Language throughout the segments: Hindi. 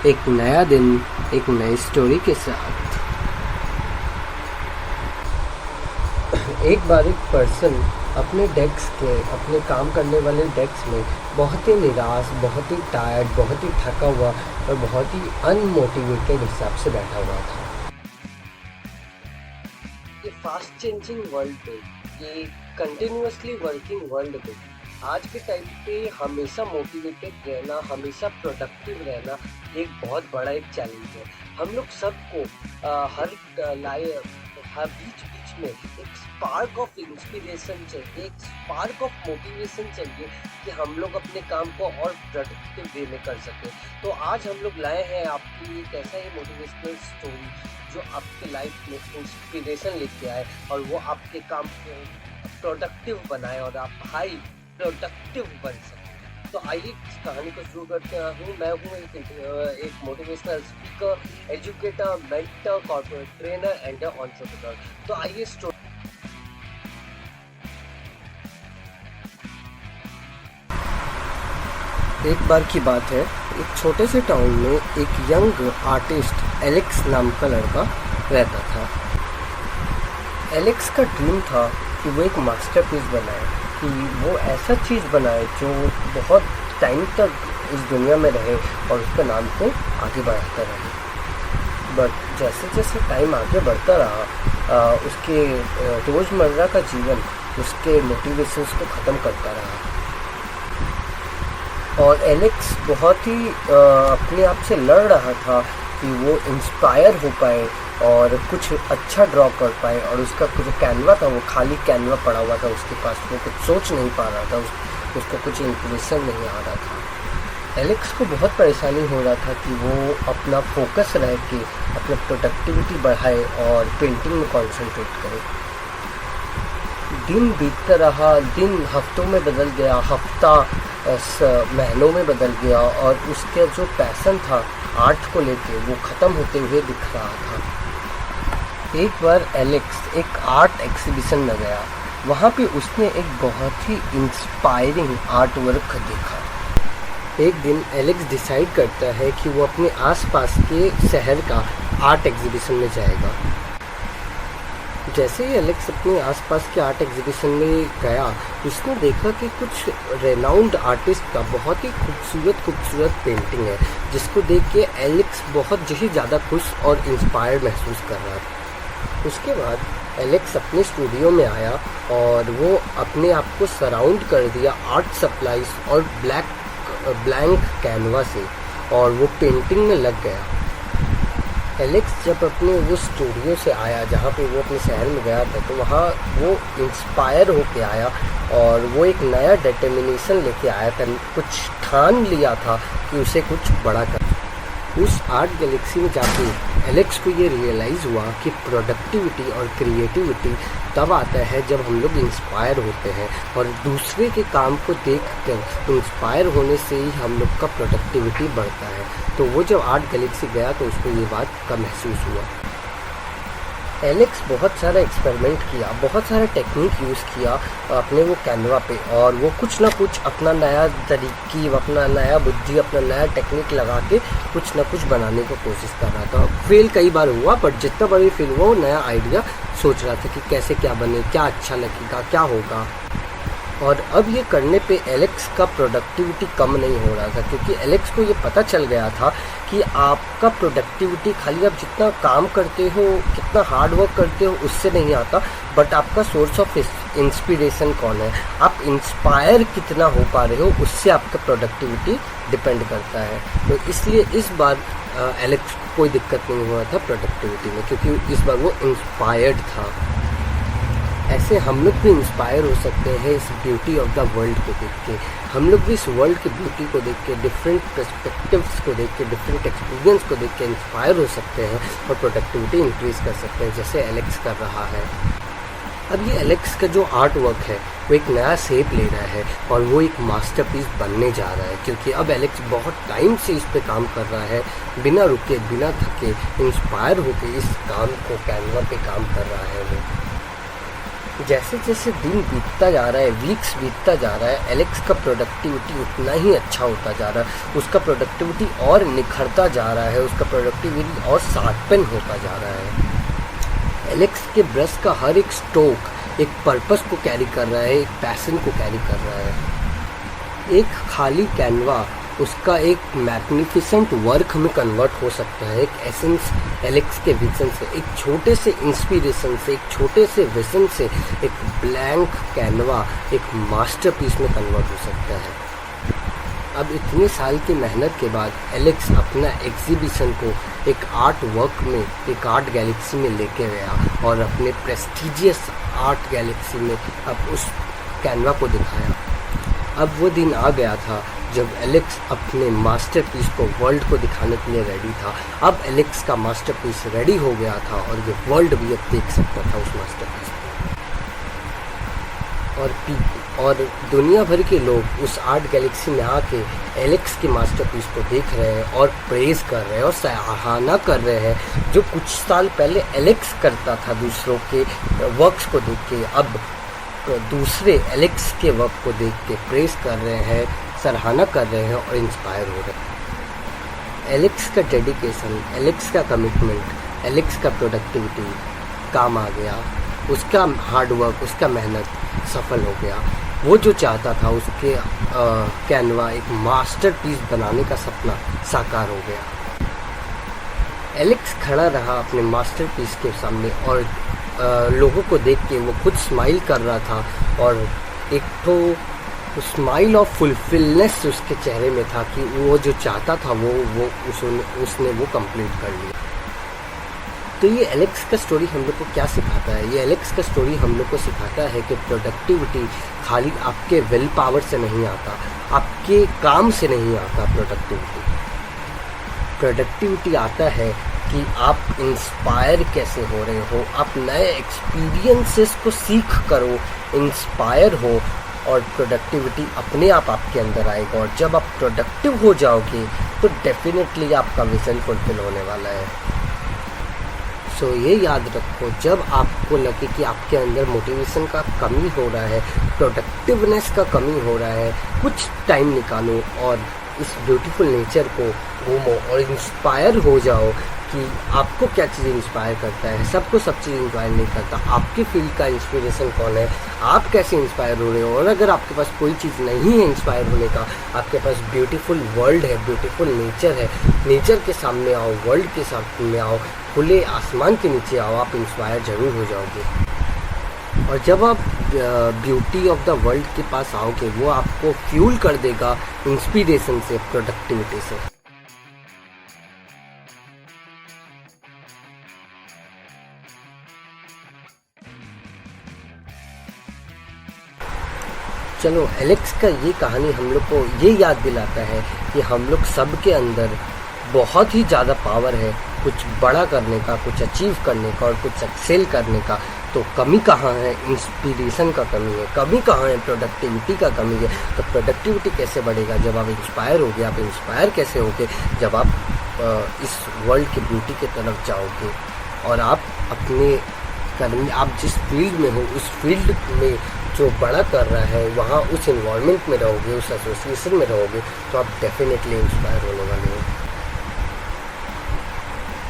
एक नया दिन, एक नई स्टोरी के साथ। एक बार एक पर्सन अपने अपने काम करने वाले डेस्क में बहुत ही निराश, बहुत ही टायर्ड, बहुत ही थका हुआ और बहुत ही अनमोटिवेटेड हिसाब से बैठा हुआ था। ये फास्ट चेंजिंग वर्ल्ड पे, ये कंटिन्यूअसली वर्किंग वर्ल्ड पे आज के टाइम पे हमेशा मोटिवेटेड रहना, हमेशा प्रोडक्टिव रहना एक बहुत बड़ा एक चैलेंज है। हम लोग सबको हर बीच बीच में एक स्पार्क ऑफ इंस्पिरेशन चाहिए, एक स्पार्क ऑफ मोटिवेशन चाहिए कि हम लोग अपने काम को और प्रोडक्टिव वे में कर सकें। तो आज हम लोग लाए हैं आपके लिए एक ऐसा ही मोटिवेशनल स्टोरी जो आपके लाइफ में इंस्पिरेशन लेके आए और वो आपके काम को प्रोडक्टिव बनाए और आप हाई प्रोडक्टिव बन सके। तो आइए इस कहानी को शुरू करते हैं। मैं हूँ एक motivational speaker, educator, mentor, corporate trainer and entrepreneur. तो आइए स्टोरी। एक बार की बात है, एक छोटे से टाउन में एक यंग आर्टिस्ट एलेक्स नाम का लड़का रहता था। एलेक्स का ड्रीम था कि वो एक मास्टरपीस बनाए, कि वो ऐसा चीज़ बनाए जो बहुत टाइम तक इस दुनिया में रहे और उसका नाम को आगे बढ़ाता रहे। बट जैसे जैसे टाइम आगे बढ़ता रहा, उसके रोज़मर्रा का जीवन उसके मोटिवेशंस को ख़त्म करता रहा और एलेक्स बहुत ही अपने आप से लड़ रहा था कि वो इंस्पायर हो पाए और कुछ अच्छा ड्रॉ कर पाए। और उसका जो कैनवा था वो खाली कैनवा पड़ा हुआ था उसके पास, वो कुछ सोच नहीं पा रहा था, उसको कुछ इंस्पिरेशन नहीं आ रहा था। एलेक्स को बहुत परेशानी हो रहा था कि वो अपना फोकस रह के अपना प्रोडक्टिविटी बढ़ाए और पेंटिंग में कंसंट्रेट करे। दिन बीतता रहा, दिन हफ्तों में बदल गया, हफ्ता महीनों में बदल गया और उसका जो पैशन था आर्ट को लेके वो ख़त्म होते हुए दिख रहा था। एक बार एलेक्स एक आर्ट एग्जीबिशन में गया, वहाँ पे उसने एक बहुत ही इंस्पायरिंग आर्ट वर्क देखा। एक दिन एलेक्स डिसाइड करता है कि वो अपने आसपास के शहर का आर्ट एग्जीबिशन में जाएगा। जैसे ही एलेक्स अपने आसपास के आर्ट एग्जीबिशन में गया, उसने देखा कि कुछ रेनाउंड आर्टिस्ट का बहुत ही खूबसूरत पेंटिंग है, जिसको देख के एलेक्स बहुत ही ज़्यादा खुश और इंस्पायर्ड महसूस कर रहा था। उसके बाद एलेक्स अपने स्टूडियो में आया और वो अपने आप को सराउंड कर दिया आर्ट सप्लाईज और ब्लैंक कैनवा से और वो पेंटिंग में लग गया। एलेक्स जब अपने वो स्टूडियो से आया जहाँ पे वो अपने शहर में गया था, तो वहाँ वो इंस्पायर होके आया और वो एक नया डिटर्मिनेशन लेके आया था, कुछ ठान लिया था कि उसे कुछ बड़ा कर। उस आर्ट गैलेक्सी में जाके एलेक्स को ये रियलाइज़ हुआ कि प्रोडक्टिविटी और क्रिएटिविटी तब आता है जब हम लोग इंस्पायर होते हैं और दूसरे के काम को देखकर इंस्पायर होने से ही हम लोग का प्रोडक्टिविटी बढ़ता है। तो वो जब आर्ट गैलेक्सी गया तो उसको ये बात का महसूस हुआ। एलेक्स बहुत सारा एक्सपेरिमेंट किया, बहुत सारा टेक्निक यूज़ किया अपने वो कैनवा पे और वो कुछ ना कुछ अपना नया तरीकी, अपना नया बुद्धि, अपना नया टेक्निक लगा के कुछ ना कुछ बनाने की कोशिश कर रहा था। फेल कई बार हुआ, बट जितना बार भी फेल हुआ वो नया आइडिया सोच रहा था कि कैसे क्या बने, क्या अच्छा लगेगा, क्या होगा। और अब ये करने पे एलेक्स का प्रोडक्टिविटी कम नहीं हो रहा था, क्योंकि एलेक्स को ये पता चल गया था कि आपका प्रोडक्टिविटी खाली आप जितना काम करते हो, कितना हार्ड वर्क करते हो उससे नहीं आता, बट आपका सोर्स ऑफ इंस्पिरेशन कौन है, आप इंस्पायर कितना हो पा रहे हो, उससे आपका प्रोडक्टिविटी डिपेंड करता है। तो इसलिए इस बार एलेक्स को कोई दिक्कत नहीं हुआ था प्रोडक्टिविटी में, क्योंकि इस बार वो इंस्पायर्ड था। ऐसे हम लोग भी इंस्पायर हो सकते हैं इस ब्यूटी ऑफ द वर्ल्ड को देख के। हम लोग भी इस वर्ल्ड की ब्यूटी को देख के, डिफरेंट पर्सपेक्टिव्स को देख के, डिफरेंट एक्सपीरियंस को देख के इंस्पायर हो सकते हैं और प्रोडक्टिविटी इंक्रीज़ कर सकते हैं, जैसे एलेक्स कर रहा है। अब ये एलेक्स का जो आर्ट वर्क है वो एक नया शेप ले रहा है और वो एक मास्टरपीस बनने जा रहा है, क्योंकि अब एलेक्स बहुत टाइम से इस पे काम कर रहा है, बिना रुके, बिना थके, इंस्पायर होकर इस काम को कैनवा पे काम कर रहा है वो। जैसे जैसे दिन बीतता जा रहा है, वीक्स बीतता जा रहा है, एलेक्स का प्रोडक्टिविटी उतना ही अच्छा होता जा रहा है, उसका प्रोडक्टिविटी और निखरता जा रहा है, उसका प्रोडक्टिविटी और शार्पन होता जा रहा है। एलेक्स के ब्रश का हर एक स्ट्रोक एक पर्पस को कैरी कर रहा है, एक पैशन को कैरी कर रहा है। एक खाली कैनवा उसका एक मैग्निफिसेंट वर्क में कन्वर्ट हो सकता है, एक एसेंस एलेक्स के विजन से, एक छोटे से इंस्पिरेशन से, एक छोटे से विजन से एक ब्लैंक कैनवा एक मास्टरपीस में कन्वर्ट हो सकता है। अब इतने साल की मेहनत के बाद एलेक्स अपना एग्जीबिशन को एक आर्ट वर्क में, एक आर्ट गैलेक्सी में लेके गया और अपने प्रेस्टिजियस आर्ट गैलेक्सी में अब उस कैनवा को दिखाया। अब वो दिन आ गया था जब एलेक्स अपने मास्टरपीस को वर्ल्ड को दिखाने के लिए रेडी था। अब एलेक्स का मास्टरपीस रेडी हो गया था और ये वर्ल्ड भी अब देख सकता था उस मास्टरपीस को। और दुनिया भर के लोग उस आर्ट गैलेक्सी में आके एलेक्स के मास्टरपीस को देख रहे हैं और प्रेज कर रहे हैं और सराहना कर रहे हैं। जो कुछ साल पहले एलेक्स करता था दूसरों के वर्क्स को देख के, अब दूसरे एलेक्स के वर्क को देख के प्रेज कर रहे हैं, सराहना कर रहे हैं और इंस्पायर हो रहे हैं। एलेक्स का डेडिकेशन, एलेक्स का कमिटमेंट, एलेक्स का प्रोडक्टिविटी काम आ गया, उसका हार्डवर्क, उसका मेहनत सफल हो गया। वो जो चाहता था उसके कैनवा एक मास्टरपीस बनाने का सपना साकार हो गया। एलेक्स खड़ा रहा अपने मास्टरपीस के सामने और लोगों को देख के वो खुद स्माइल कर रहा था और एक तो स्माइल ऑफ फुलफिलनेस उसके चेहरे में था कि वो जो चाहता था वो उसने वो कंप्लीट कर लिया। तो ये एलेक्स का स्टोरी हम लोग को क्या सिखाता है? ये एलेक्स का स्टोरी हम लोग को सिखाता है कि प्रोडक्टिविटी खाली आपके विल पावर से नहीं आता, आपके काम से नहीं आता। प्रोडक्टिविटी आता है कि आप इंस्पायर कैसे हो रहे हो, आप नए एक्सपीरियंसेस को सीख करो, इंस्पायर हो और प्रोडक्टिविटी अपने आप आपके अंदर आएगा। और जब आप प्रोडक्टिव हो जाओगे तो डेफिनेटली आपका विजन फुलफिल होने वाला है। सो ये याद रखो, जब आपको लगे कि आपके अंदर मोटिवेशन का कमी हो रहा है, प्रोडक्टिवनेस का कमी हो रहा है, कुछ टाइम निकालो और इस ब्यूटीफुल नेचर को घूमो और इंस्पायर हो जाओ कि आपको क्या चीज़ इंस्पायर करता है। सबको सब चीज़ इंस्पायर नहीं करता। आपके फील्ड का इंस्पिरेशन कौन है, आप कैसे इंस्पायर हो रहे हो। और अगर आपके पास कोई चीज़ नहीं है इंस्पायर होने का, आपके पास ब्यूटीफुल वर्ल्ड है, ब्यूटीफुल नेचर है, नेचर के सामने आओ, वर्ल्ड के सामने आओ, खुले आसमान के नीचे आओ, आप इंस्पायर ज़रूर हो जाओगे। और जब आप ब्यूटी ऑफ द वर्ल्ड के पास आओगे, वो आपको फ्यूल कर देगा इंस्पिरेशन से, प्रोडक्टिविटी से। चलो, एलेक्स का ये कहानी हम लोग को ये याद दिलाता है कि हम लोग सब के अंदर बहुत ही ज़्यादा पावर है कुछ बड़ा करने का, कुछ अचीव करने का और कुछ एक्सेल करने का। तो कमी कहाँ है? इंस्पिरेशन का कमी है। कमी कहाँ है? प्रोडक्टिविटी का कमी है। तो प्रोडक्टिविटी कैसे बढ़ेगा? जब आप इंस्पायर होगे। आप इंस्पायर कैसे होगे? जब आप इस वर्ल्ड की ब्यूटी की तरफ जाओगे और आप अपने आप जिस फील्ड में हो उस फील्ड में जो बड़ा कर रहा है वहाँ उस इन्वायरमेंट में रहोगे, उस एसोसिएशन में रहोगे, तो आप डेफिनेटली इंस्पायर होने वाले हो।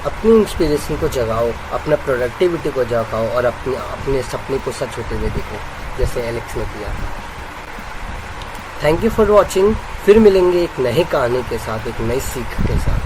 अपनी इंस्पिरेशन को जगाओ, अपना प्रोडक्टिविटी को जगाओ और अपने सपने को सच होते हुए देखो, जैसे एलेक्स ने किया। Thank you for watching. फिर मिलेंगे एक नई कहानी के साथ, एक नई सीख के साथ।